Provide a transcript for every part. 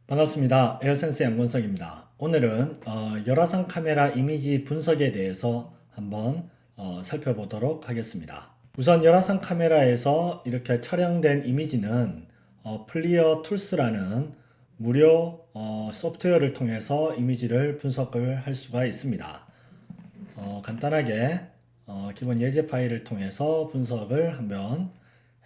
반갑습니다. 에어센스 양건석입니다. 오늘은 열화상 카메라 이미지 분석에 대해서 한번 살펴보도록 하겠습니다. 우선 열화상 카메라에서 이렇게 촬영된 이미지는 플리어 툴스라는 무료 소프트웨어를 통해서 이미지를 분석을 할 수가 있습니다. 간단하게 기본 예제 파일을 통해서 분석을 한번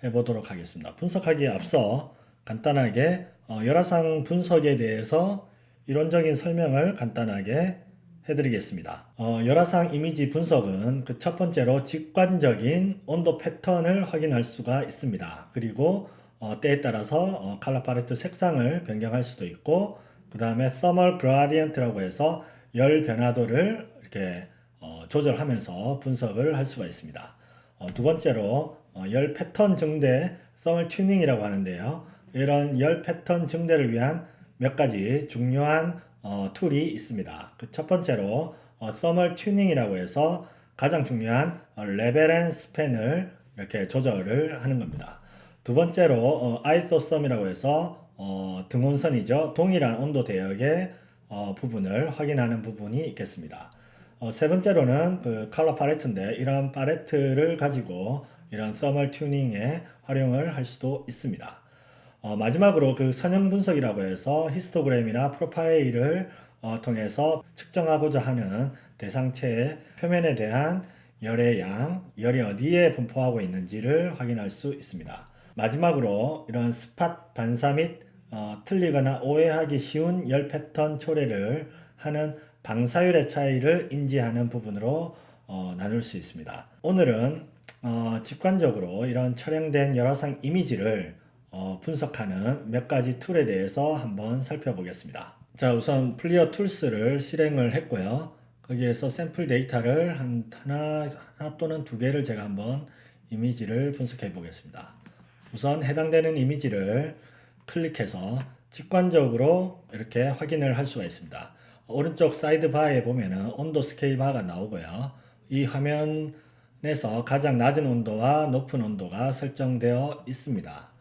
해보도록 하겠습니다. 분석하기에 앞서 간단하게 열화상 분석에 대해서 이론적인 설명을 간단하게 해드리겠습니다. 열화상 이미지 분석은 그 첫 번째로 직관적인 온도 패턴을 확인할 수가 있습니다. 그리고 때에 따라서 컬러 팔레트 색상을 변경할 수도 있고, 그 다음에 Thermal Gradient라고 해서 열 변화도를 이렇게 조절하면서 분석을 할 수가 있습니다. 두 번째로 열 패턴 증대 Thermal Tuning이라고 하는데요. 이런 열 패턴 증대를 위한 몇 가지 중요한 툴이 있습니다. 그 첫 번째로 Thermal Tuning이라고 해서 가장 중요한 레벨 앤 스팬을 이렇게 조절을 하는 겁니다. 두 번째로 아이소썸이라고 해서 등온선이죠. 동일한 온도 대역의 부분을 확인하는 부분이 있겠습니다. 세 번째로는 그 컬러 팔레트인데, 이런 팔레트를 가지고 이런 서멀 튜닝에 활용을 할 수도 있습니다. 마지막으로 그 선형 분석이라고 해서 히스토그램이나 프로파일을 통해서 측정하고자 하는 대상체의 표면에 대한 열의 양, 열이 어디에 분포하고 있는지를 확인할 수 있습니다. 마지막으로 이런 스팟 반사 및 틀리거나 오해하기 쉬운 열 패턴 초래를 하는 방사율의 차이를 인지하는 부분으로 나눌 수 있습니다. 오늘은 직관적으로 이런 촬영된 열화상 이미지를 분석하는 몇 가지 툴에 대해서 한번 살펴보겠습니다. 자, 우선 플리어 툴스를 실행을 했고요. 거기에서 샘플 데이터를 하나 또는 두 개를 제가 한번 이미지를 분석해 보겠습니다. 우선 해당되는 이미지를 클릭해서 직관적으로 이렇게 확인을 할 수가 있습니다. 오른쪽 사이드 바에 보면은 온도 스케일 바가 나오고요. 이 화면에서 가장 낮은 온도와 높은 온도가 설정되어 있습니다.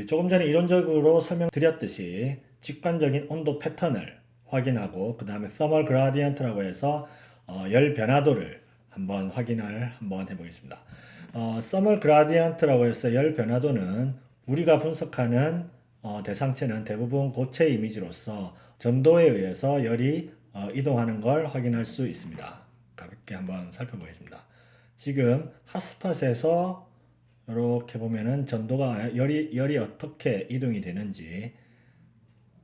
조금 전에 이론적으로 설명드렸듯이 직관적인 온도 패턴을 확인하고, 그 다음에 Thermal Gradient라고 해서 열 변화도를 한번 확인을 한번 해보겠습니다. Thermal Gradient라고 해서 열 변화도는 우리가 분석하는 대상체는 대부분 고체 이미지로서 전도에 의해서 열이 이동하는 걸 확인할 수 있습니다. 가볍게 한번 살펴보겠습니다. 지금 핫스팟에서 이렇게 보면은 전도가 열이 어떻게 이동이 되는지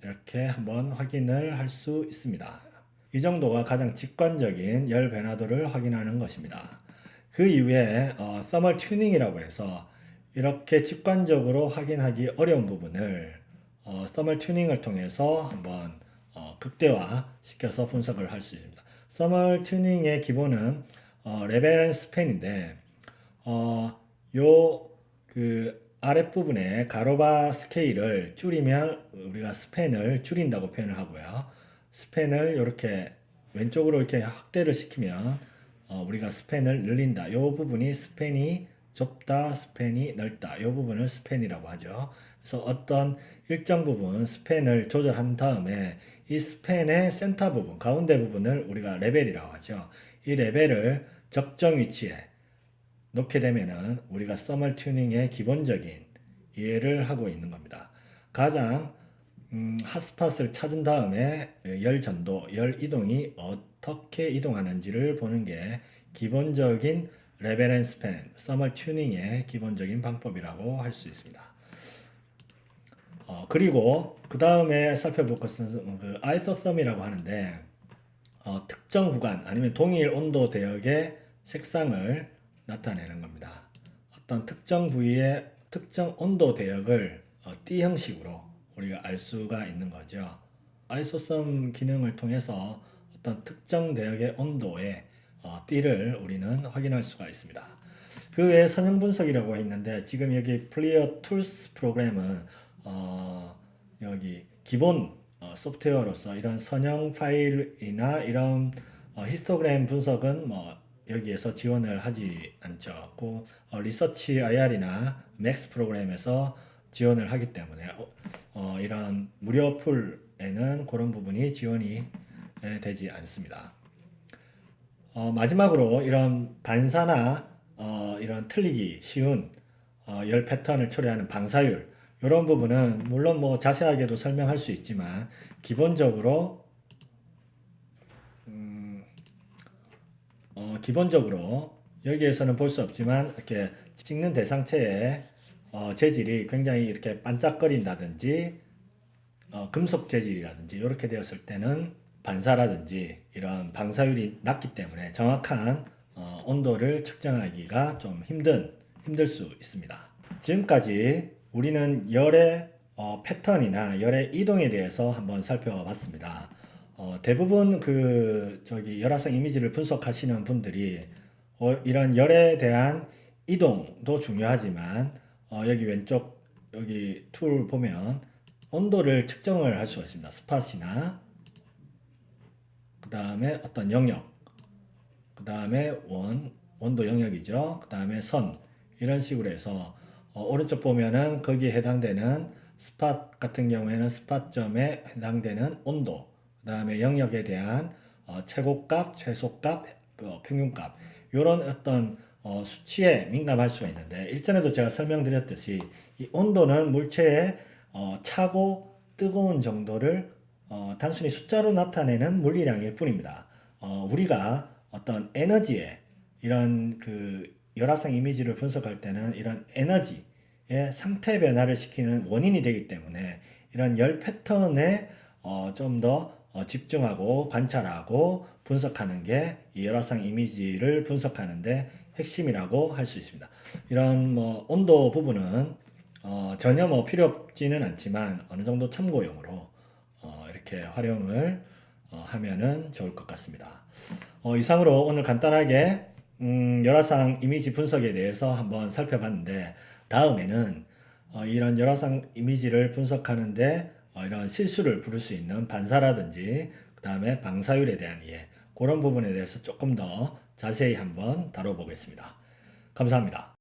이렇게 한번 확인을 할 수 있습니다. 이 정도가 가장 직관적인 열 변화도를 확인하는 것입니다. 그 이후에 Thermal Tuning이라고 해서 이렇게 직관적으로 확인하기 어려운 부분을 Thermal Tuning을 통해서 한번 극대화 시켜서 분석을 할 수 있습니다. Thermal Tuning의 기본은 레벨 앤 스팬인데, 요 그 아랫부분에 가로바 스케일을 줄이면 우리가 스팬을 줄인다고 표현을 하고요. 스팬을 이렇게 왼쪽으로 이렇게 확대를 시키면 우리가 스팬을 늘린다. 이 부분이 스팬이 좁다, 스팬이 넓다. 이 부분을 스팬이라고 하죠. 그래서 어떤 일정 부분 스팬을 조절한 다음에 이 스팬의 센터 부분, 가운데 부분을 우리가 레벨이라고 하죠. 이 레벨을 적정 위치에 놓게 되면은 우리가 서멀 튜닝의 기본적인 이해를 하고 있는 겁니다. 가장 핫스팟을 찾은 다음에 열 전도, 열 이동이 어떻게 이동하는지를 보는 게 기본적인 레벨 앤 스팬, 서멀 튜닝의 기본적인 방법이라고 할 수 있습니다. 그리고 그 다음에 살펴볼 것은 그 아이소썸이라고 하는데, 특정 구간 아니면 동일 온도 대역의 색상을 나타내는 겁니다. 어떤 특정 부위의 특정 온도 대역을 띠 형식으로 우리가 알 수가 있는 거죠. 아이소썸 기능을 통해서 어떤 특정 대역의 온도의 띠를 우리는 확인할 수가 있습니다. 그 외에 선형 분석이라고 있는데, 지금 여기 플리어 툴스 프로그램은 여기 기본 소프트웨어로서 이런 선형 파일이나 이런 히스토그램 분석은 여기에서 지원을 하지 않죠. 리서치 IR이나 맥스 프로그램에서 지원을 하기 때문에 이런 무료 풀에는 그런 부분이 지원이 되지 않습니다. 마지막으로 이런 반사나 이런 틀리기 쉬운 열 패턴을 초래하는 방사율 이런 부분은 물론 뭐 자세하게도 설명할 수 있지만 기본적으로 여기에서는 볼 수 없지만 이렇게 찍는 대상체의 재질이 굉장히 이렇게 반짝거린다든지 금속 재질이라든지 이렇게 되었을 때는 반사라든지 이런 방사율이 낮기 때문에 정확한 온도를 측정하기가 좀 힘들 수 있습니다. 지금까지 우리는 열의 패턴이나 열의 이동에 대해서 한번 살펴봤습니다. 대부분 열화상 이미지를 분석하시는 분들이 이런 열에 대한 이동도 중요하지만 여기 왼쪽 여기 툴 보면 온도를 측정을 할 수가 있습니다. 스팟이나 그 다음에 어떤 영역, 그 다음에 원도 영역이죠. 그 다음에 선 이런 식으로 해서 오른쪽 보면은 거기에 해당되는 스팟 같은 경우에는 스팟점에 해당되는 온도, 그 다음에 영역에 대한 최고값, 최소값, 평균값 이런 어떤 수치에 민감할 수가 있는데 일전에도 제가 설명드렸듯이 이 온도는 물체의 차고 뜨거운 정도를 단순히 숫자로 나타내는 물리량일 뿐입니다. 우리가 어떤 에너지에 이런 열화상 이미지를 분석할 때는 이런 에너지의 상태 변화를 시키는 원인이 되기 때문에 이런 열 패턴에 좀 더 집중하고 관찰하고 분석하는 게 이 열화상 이미지를 분석하는데 핵심이라고 할 수 있습니다. 이런 온도 부분은 전혀 필요 없지는 않지만 어느 정도 참고용으로 이렇게 활용을 하면은 좋을 것 같습니다. 이상으로 오늘 간단하게 열화상 이미지 분석에 대해서 한번 살펴봤는데 다음에는 이런 열화상 이미지를 분석하는데 이런 실수를 부를 수 있는 반사라든지 그 다음에 방사율에 대한 이해 그런 부분에 대해서 조금 더 자세히 한번 다뤄보겠습니다. 감사합니다.